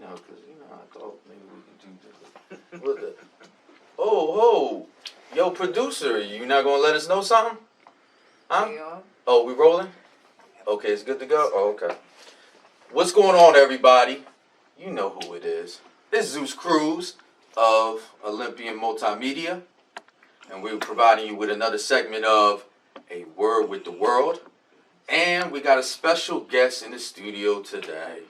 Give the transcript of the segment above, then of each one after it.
because, I thought maybe we could do this. Oh, yo, producer, you not going to let us know something? Huh? Oh, we rolling? Okay, it's good to go? Oh, okay. What's going on, everybody? You know who it is. It's Zeus Cruz of Olympian Multimedia, and we're providing you with another segment of A Word with the World. And we got a special guest in the studio today.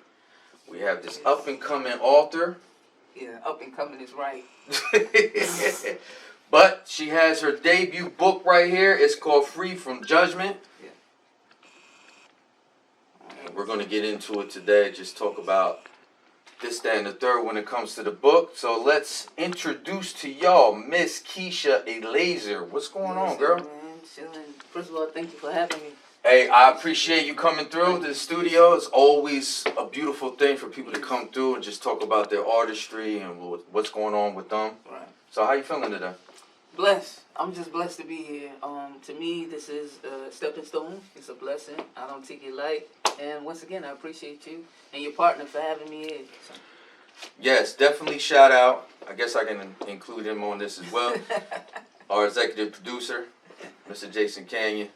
We have this up-and-coming author. Yeah, up-and-coming is right. But she has her debut book right here. It's called Free from Judgment. Yeah. And we're going to get into it today, just talk about this, that, and the third when it comes to the book. So let's introduce to y'all Miss Keysha Eleazer. What's going on, girl? Man, chilling. First of all, thank you for having me. Hey, I appreciate you coming through to the studio. It's always a beautiful thing for people to come through and just talk about their artistry and what's going on with them. Right. So how you feeling today? Blessed. I'm just blessed to be here. To me, this is a stepping stone. It's a blessing. I don't take it light. And once again, I appreciate you and your partner for having me here. So. Yes, definitely shout out. I guess I can include him on this as well. Our executive producer, Mr. Jason Canyon.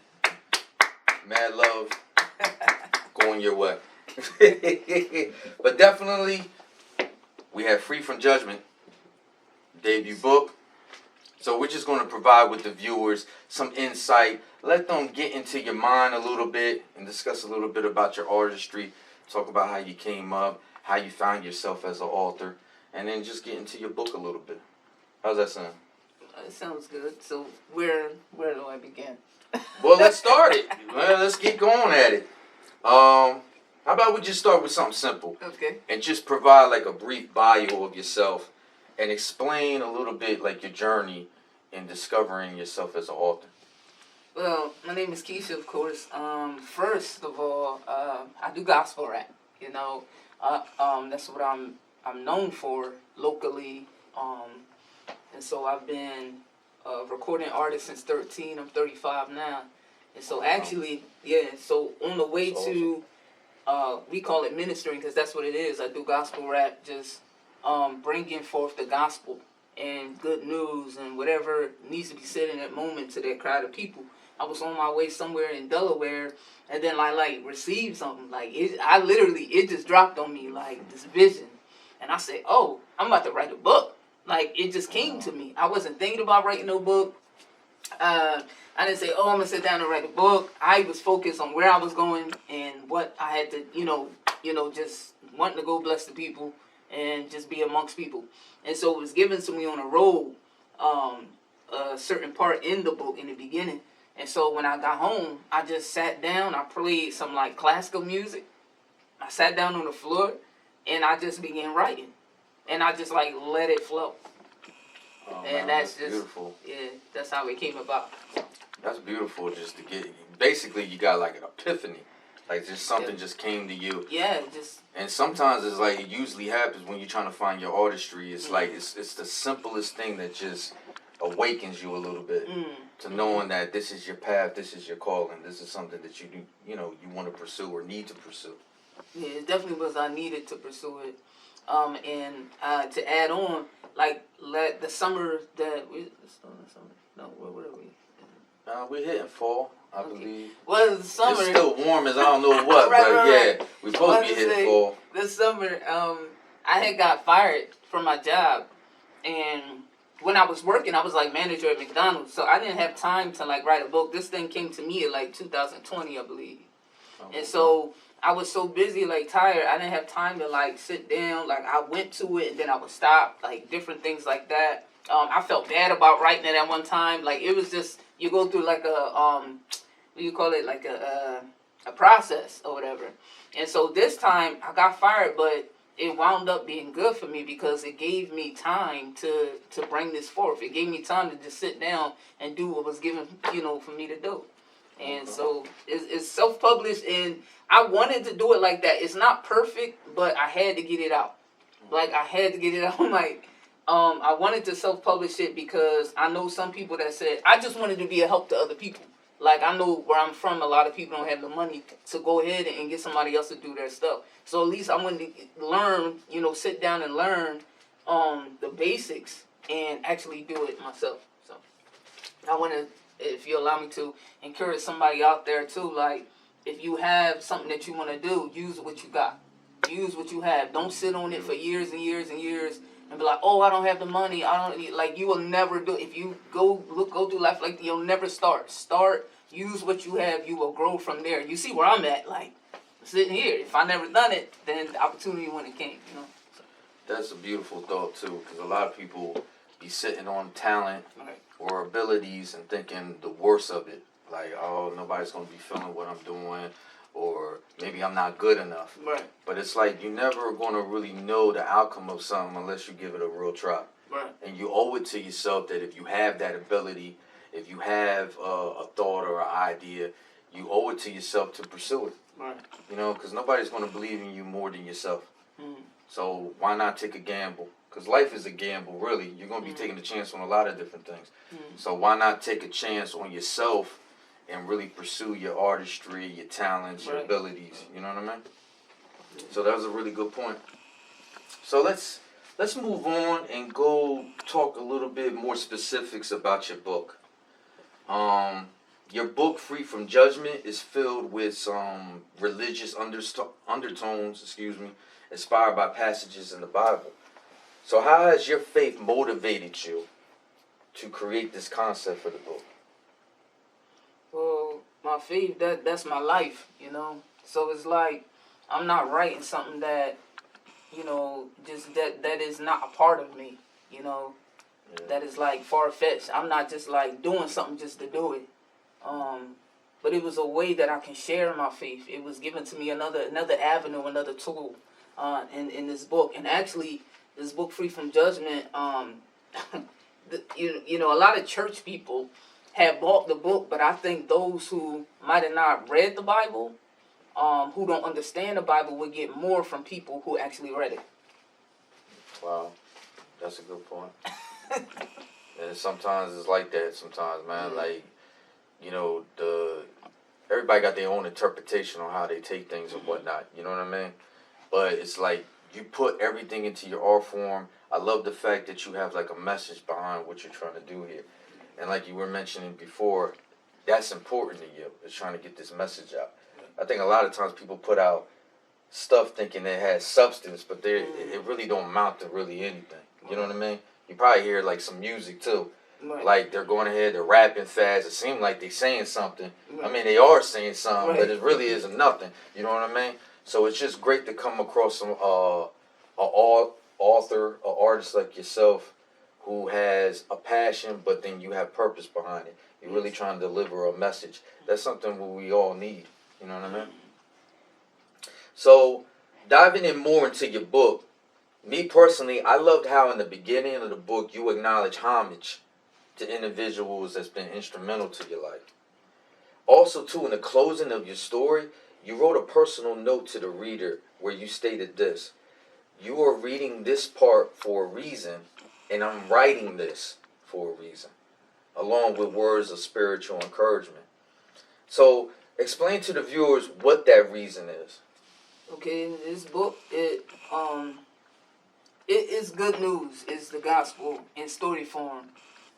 Mad love going your way. But definitely, we have Free from Judgment, debut book. So we're just going to provide with the viewers some insight. Let them get into your mind a little bit and discuss a little bit about your artistry. Talk about how you came up, how you found yourself as an author, and then just get into your book a little bit. How's that sound? It sounds good. So where do I begin? Well, let's start it. Well, let's get going at it. How about we just start with something simple? Okay. And just provide like a brief bio of yourself and explain a little bit like your journey in discovering yourself as an author. Well, my name is Keysha, of course. First of all, I do gospel rap. That's what I'm known for locally. And so I've been a recording artist since 13. I'm 35 now. And so actually, so on the way to, we call it ministering because that's what it is. I do gospel rap, just bringing forth the gospel and good news and whatever needs to be said in that moment to that crowd of people. I was on my way somewhere in Delaware and then I received something. It just dropped on me like this vision. And I said, oh, I'm about to write a book. It just came to me. I wasn't thinking about writing no book. I didn't say, oh, I'm going to sit down and write a book. I was focused on where I was going and what I had to, just wanting to go bless the people and just be amongst people. And so it was given to me on a roll, a certain part in the book in the beginning. And so when I got home, I just sat down. I played some classical music. I sat down on the floor and I just began writing. And I just let it flow. Oh, and man, that's just beautiful. Yeah, that's how it came about. That's beautiful just to get, basically you got an epiphany. Just something just came to you. Yeah, just. And sometimes it's it usually happens when you're trying to find your artistry. It's it's the simplest thing that just awakens you a little bit to knowing that this is your path, this is your calling, this is something that you do, you want to pursue or need to pursue. Yeah, it definitely was. I needed to pursue it. And to add on, the summer that what are we? We're hitting fall, I believe. Well, the summer. It's still warm as I don't know what, right. Yeah, we're supposed to be hitting fall. This summer, I had got fired from my job, and when I was working, I was manager at McDonald's, so I didn't have time to write a book. This thing came to me in 2020, I believe, and so. I was so busy, tired, I didn't have time to, sit down. I went to it, and then I would stop, different things like that. I felt bad about writing it at one time. It was just, you go through, what do you call it, a process or whatever. And so this time, I got fired, but it wound up being good for me because it gave me time to bring this forth. It gave me time to just sit down and do what was given, for me to do. And so it's self-published, and I wanted to do it like that. It's not perfect, but I had to get it out. I had to get it out. I wanted to self-publish it because I know some people that said, I just wanted to be a help to other people. Like, I know where I'm from, a lot of people don't have the money to go ahead and get somebody else to do their stuff. So at least I want to learn, sit down and learn the basics and actually do it myself. So I want to, if you allow me to, encourage somebody out there too. Like, if you have something that you want to do, use what you got. Use what you have. Don't sit on it for years and years and years and be like, oh, I don't have the money. I don't, like, you will never do it. If you go through life like, you'll never start. Start, use what you have. You will grow from there. You see where I'm at, like, sitting here. If I never done it, then the opportunity wouldn't have came, So. That's a beautiful thought too, because a lot of people be sitting on talent or abilities and thinking the worst of it. Like, oh, nobody's going to be feeling what I'm doing, or maybe I'm not good enough. Right. But it's like you're never going to really know the outcome of something unless you give it a real try. Right. And you owe it to yourself that if you have that ability, if you have a thought or an idea, you owe it to yourself to pursue it. Right. Because nobody's going to believe in you more than yourself. Mm-hmm. So why not take a gamble? Because life is a gamble, really. You're going to be taking a chance on a lot of different things. So why not take a chance on yourself and really pursue your artistry, your talents, your abilities? You know what I mean? So that was a really good point. So let's move on and go talk a little bit more specifics about your book. Your book, Free from Judgment, is filled with some religious undertones, inspired by passages in the Bible. So how has your faith motivated you to create this concept for the book? Well, my faith, that's my life, So it's like, I'm not writing something that, just that is not a part of me, that is like far-fetched. I'm not just like doing something just to do it. But it was a way that I can share my faith. It was given to me another avenue, another tool in this book. And actually, this book, Free from Judgment, a lot of church people have bought the book, but I think those who might have not read the Bible, who don't understand the Bible, would get more from people who actually read it. Wow, that's a good point. And sometimes it's like that. Sometimes, man, like, everybody got their own interpretation on how they take things and whatnot. You know what I mean? But it's like you put everything into your art form. I love the fact that you have like a message behind what you're trying to do here. And like you were mentioning before, that's important to you. Is trying to get this message out. I think a lot of times people put out stuff thinking it has substance, but it really don't amount to really anything. You know what I mean? You probably hear like some music too. Right. Like they're going ahead, they're rapping fast. It seems like they're saying something. I mean, they are saying something, but it really isn't nothing. You know what I mean? So it's just great to come across some author, an artist like yourself, who has a passion, but then you have purpose behind it. You're really trying to deliver a message. That's something we all need. You know what I mean? So diving in more into your book, me personally, I loved how in the beginning of the book you acknowledge homage to individuals that's been instrumental to your life. Also, too, in the closing of your story, you wrote a personal note to the reader where you stated this: "You are reading this part for a reason, and I'm writing this for a reason," along with words of spiritual encouragement. So, explain to the viewers what that reason is. Okay, in this book, it is good news. It's the gospel in story form.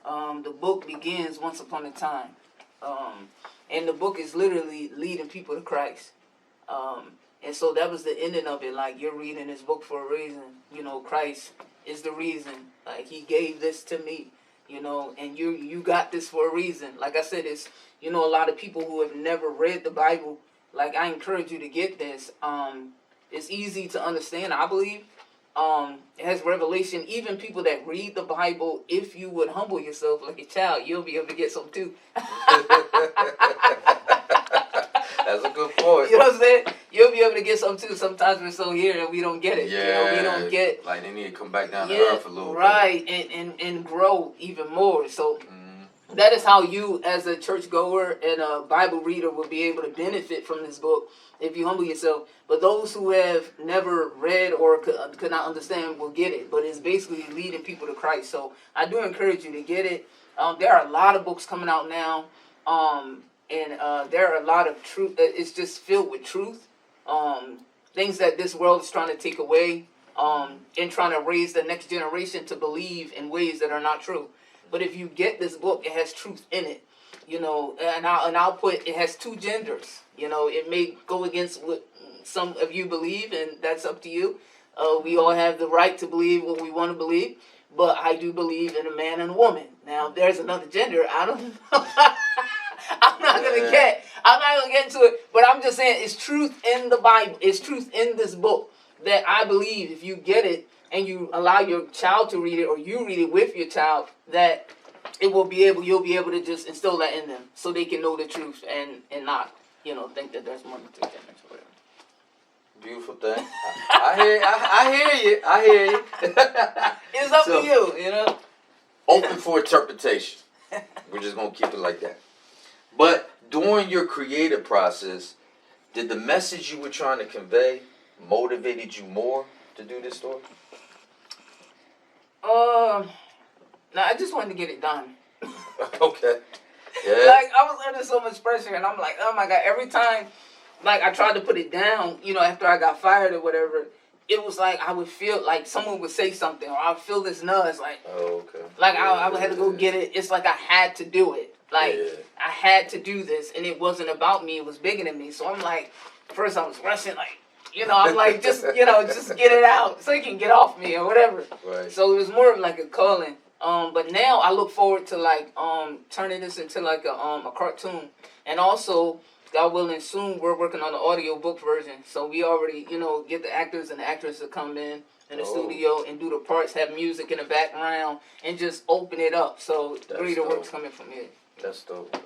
The book begins once upon a time. And the book is literally leading people to Christ. And so that was the ending of it. Like, you're reading this book for a reason. Christ is the reason. Like, he gave this to me, and you got this for a reason. Like I said, it's, a lot of people who have never read the Bible. Like, I encourage you to get this. It's easy to understand, I believe. It has revelation. Even people that read the Bible, if you would humble yourself like a child, you'll be able to get some too. That's a good point. You know what I'm saying? You'll be able to get some too. Sometimes we're so here and we don't get it. Yeah. We don't get. Like, they need to come back down to earth a little bit. Right, and grow even more. So that is how you, as a churchgoer and a Bible reader, will be able to benefit from this book if you humble yourself. But those who have never read or could not understand will get it. But it's basically leading people to Christ. So I do encourage you to get it. There are a lot of books coming out now. and there are a lot of truth. It's just filled with truth. Things that this world is trying to take away, and trying to raise the next generation to believe in ways that are not true. But if you get this book, it has truth in it, and I'll put it has two genders. It may go against what some of you believe, and that's up to you. We all have the right to believe what we want to believe, but I do believe in a man and a woman. Now, there's another gender. I don't know. I'm not gonna get into it, but I'm just saying it's truth in the Bible. It's truth in this book that I believe if you get it and you allow your child to read it, or you read it with your child, that you'll be able to just instill that in them so they can know the truth and not, think that there's more to it. Beautiful thing. I hear you. It's up to you, Open for interpretation. We're just gonna keep it like that. But during your creative process, did the message you were trying to convey motivated you more to do this story? No, I just wanted to get it done. Okay. Yeah. Like, I was under so much pressure, and I'm like, oh my God, every time, like, I tried to put it down, after I got fired or whatever, it was like I would feel like someone would say something, or I would feel this nudge, like, oh, okay. Like, I had to go get it. It's like I had to do it. Like, I had to do this, and it wasn't about me. It was bigger than me. So I'm like, first I was rushing, like, I'm like, just get it out so you can get off me or whatever. Right. So it was more of like a calling. But now I look forward to, like, turning this into like a cartoon. And also, God willing, soon we're working on the audio book version. So we already, get the actors and the actresses to come in the studio and do the parts, have music in the background, and just open it up. So greater work's coming from here. That's dope.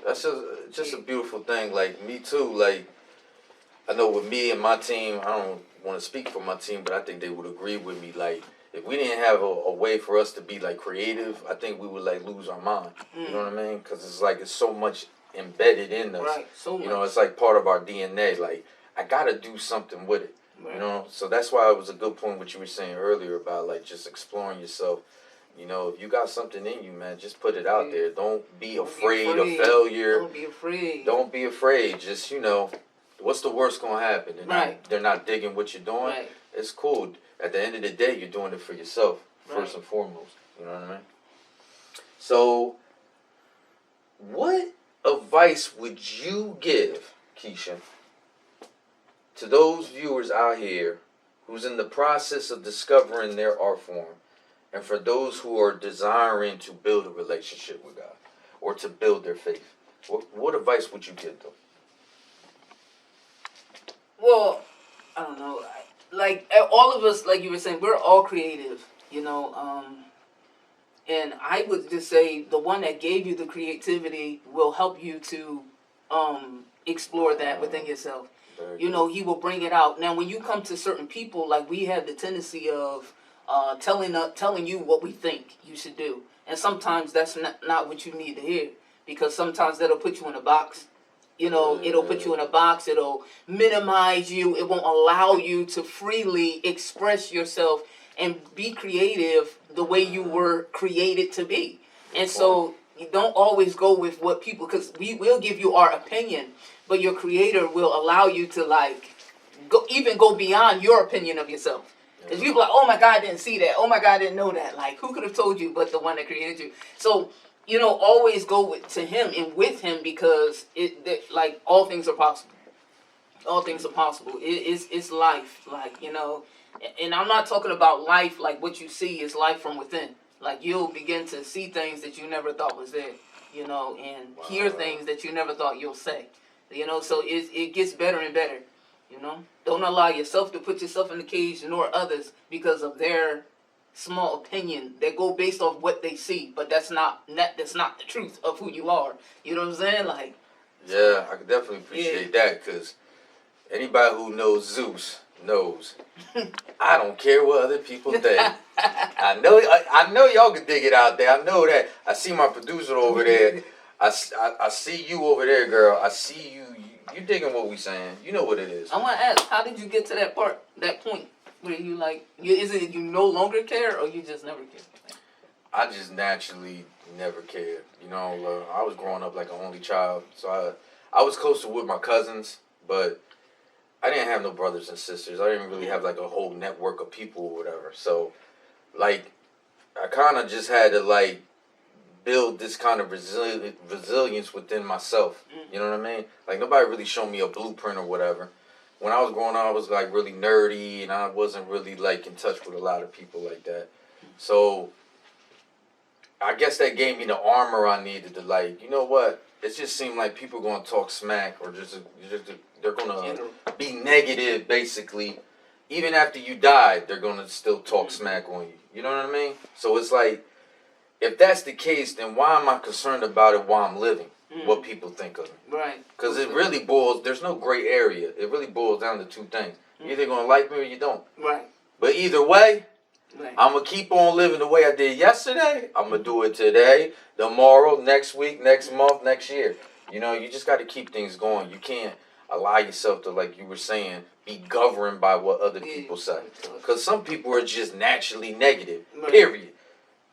That's just a beautiful thing. Like, me too. Like, I know with me and my team, I don't want to speak for my team, but I think they would agree with me. Like, if we didn't have a way for us to be, like, creative, I think we would, like, lose our mind. You know what I mean? Because it's like, it's so much embedded in us. Right, so much. It's like part of our DNA. Like, I got to do something with it. Right. So that's why it was a good point what you were saying earlier about, like, just exploring yourself. If you got something in you, man, just put it out there. Don't be afraid of failure. Don't be afraid. Don't be afraid. Just, what's the worst going to happen? They're not digging what you're doing. Right. It's cool. At the end of the day, you're doing it for yourself, first and foremost. You know what I mean? So, what advice would you give, Keysha, to those viewers out here who's in the process of discovering their art form, and for those who are desiring to build a relationship with God or to build their faith? What advice would you give them? Well, I don't know. Like, all of us, like you were saying, we're all creative, and I would just say the one that gave you the creativity will help you to explore that within yourself. He will bring it out. Now, when you come to certain people, like, we have the tendency of telling you what we think you should do. And sometimes that's not what you need to hear, because sometimes that'll put you in a box. It'll put you in a box. It'll minimize you. It won't allow you to freely express yourself and be creative the way you were created to be. And so you don't always go with what people, because we will give you our opinion, but your creator will allow you to, like, go beyond your opinion of yourself. Because you'll be like, oh my God, I didn't see that. Oh my God, I didn't know that. Like, who could have told you but the one that created you? So, always go to him and with him, because like, all things are possible. All things are possible. It's life, like, and I'm not talking about life like what you see is life from within. Like, you'll begin to see things that you never thought was there, and hear things that you never thought you'll say, so it gets better and better. Don't allow yourself to put yourself in the cage, nor others, because of their small opinion that go based off what they see, but that's not the truth of who you are. You know what I'm saying? Like, yeah, I can definitely appreciate that, because anybody who knows Zeus knows I don't care what other people think. I know y'all can dig it out there. I know that. I see my producer over there. I see you over there, girl. I see you. You digging what we saying. You know what it is. I want to ask, how did you get to that point where you, like, is it you no longer care, or you just never care? I just naturally never cared. You know, I was growing up like an only child, so I was closer with my cousins, but I didn't have no brothers and sisters. I didn't really have like a whole network of people or whatever. So, like, I kind of just had to like build this kind of resilience within myself. You know what I mean? Like, nobody really showed me a blueprint or whatever. When I was growing up, I was like really nerdy, and I wasn't really like in touch with a lot of people like that. So I guess that gave me the armor I needed to, like, you know what? It just seemed like people are gonna talk smack, or just they're gonna be negative, basically. Even after you died, they're gonna still talk smack on you. You know what I mean? So it's like, if that's the case, then why am I concerned about it while I'm living? What people think of me? Right. Because it really boils. There's no gray area. It really boils down to two things. You're either gonna like me or you don't. Right. But either way, right, I'm going to keep on living the way I did yesterday. I'm going to do it today, tomorrow, next week, next month, next year. You know, you just got to keep things going. You can't allow yourself to, like you were saying, be governed by what other people say. Because some people are just naturally negative, period.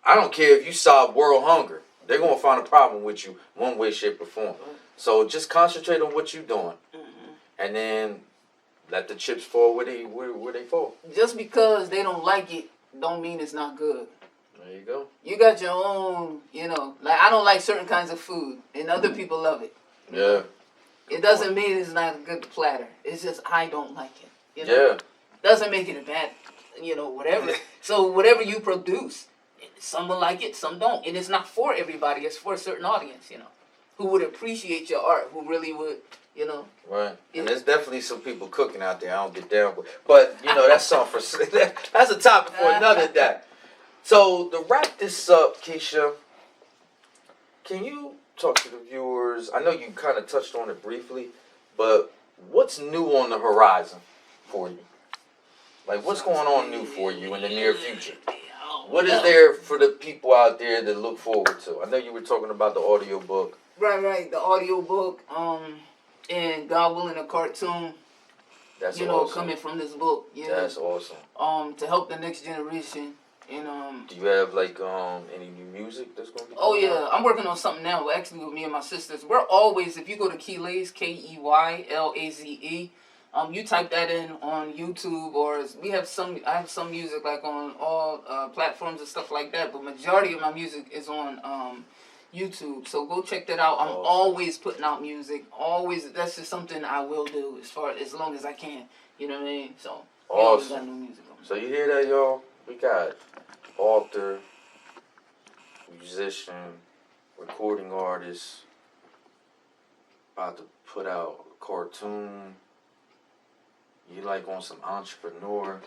I don't care if you solve world hunger. They're going to find a problem with you one way, shape, or form. So just concentrate on what you're doing. And then let the chips fall where they fall. Just because they don't like it don't mean it's not good. There you go. You got your own, you know, like I don't like certain kinds of food, and other people love it. Yeah. It doesn't mean it's not a good platter. It's just I don't like it. You know? Yeah. Doesn't make it a bad, you know, whatever. So whatever you produce, some will like it, some don't. And it's not for everybody. It's for a certain audience, you know, who would appreciate your art, who really would, you know. Right. And there's definitely some people cooking out there I don't get down with. But, you know, that's something for, that's a topic for another day. So, to wrap this up, Keysha, can you talk to the viewers? I know you kind of touched on it briefly, but what's new on the horizon for you? Like, what's going on new for you in the near future? What is there for the people out there to look forward to? I know you were talking about the audio book. Right. The audio book, and God willing, a cartoon. That's awesome. Coming from this book. Yeah. That's awesome. To help the next generation. And do you have like any new music that's gonna be? Oh yeah, I'm working on something now. Actually, with me and my sisters, we're always, if you go to Keylaze, Keylaze, you type that in on YouTube, or I have some music like on all platforms and stuff like that. But majority of my music is on YouTube, so go check that out. I'm always putting out music. Always, that's just something I will do as long as I can. You know what I mean? So awesome. Got new music on. So you hear that, y'all? We got author, musician, recording artist, about to put out a cartoon. You like on some entrepreneur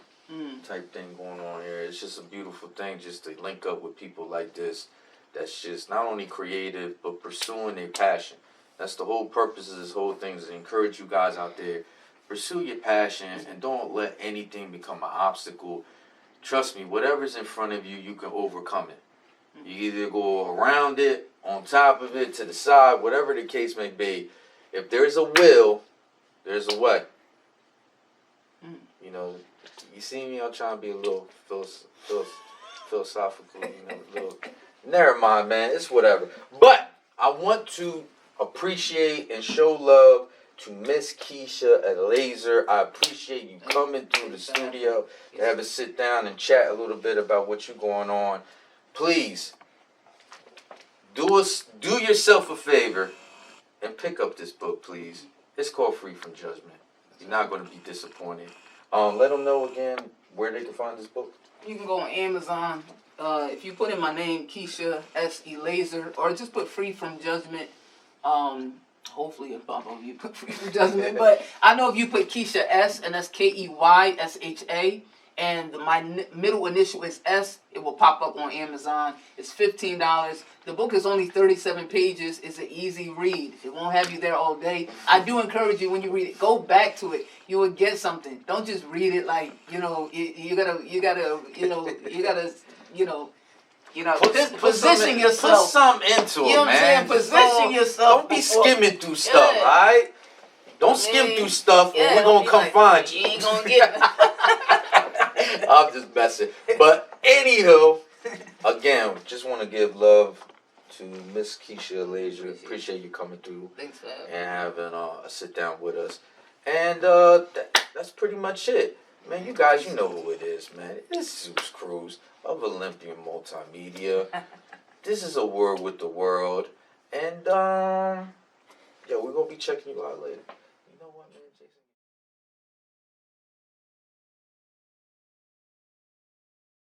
type thing going on here. It's just a beautiful thing just to link up with people like this. That's just not only creative, but pursuing their passion. That's the whole purpose of this whole thing, is to encourage you guys out there. Pursue your passion and don't let anything become an obstacle. Trust me, whatever's in front of you, you can overcome it. You either go around it, on top of it, to the side, whatever the case may be. If there's a will, there's a way. You know, you see me, I'm trying to be a little philosophical, you know, a little... Never mind, man. It's whatever. But I want to appreciate and show love to Miss Keysha Eleazer. I appreciate you coming through the studio to have us sit down and chat a little bit about what you're going on. Please, do yourself a favor and pick up this book, please. It's called Free from Judgment. You're not going to be disappointed. Let them know again where they can find this book. You can go on Amazon. If you put in my name, Keysha S. Eleazer, or just put Free from Judgment, hopefully it'll pop up. You put Free from Judgment, but I know if you put Keysha S, and that's Keysha, and my middle initial is S, it will pop up on Amazon. It's $15. The book is only 37 pages. It's an easy read. It won't have you there all day. I do encourage you, when you read it, go back to it. You will get something. Don't just read it like, you gotta position yourself. Put something into it, man. You know what I'm saying? Position yourself. Don't be skimming through stuff, all right? Don't skim through stuff, or we're going to come find you. You ain't going to get it. I'm just messing. But anywho, Again, just want to give love to Miss Keysha Eleazer. Appreciate you coming through Thanks for having me. and having a sit down with us. And that's pretty much it. Man, you guys, you know who it is, man. It's Zeus Cruz of Olympian Multimedia. This is A Word with the World. And, yeah, we're going to be checking you out later.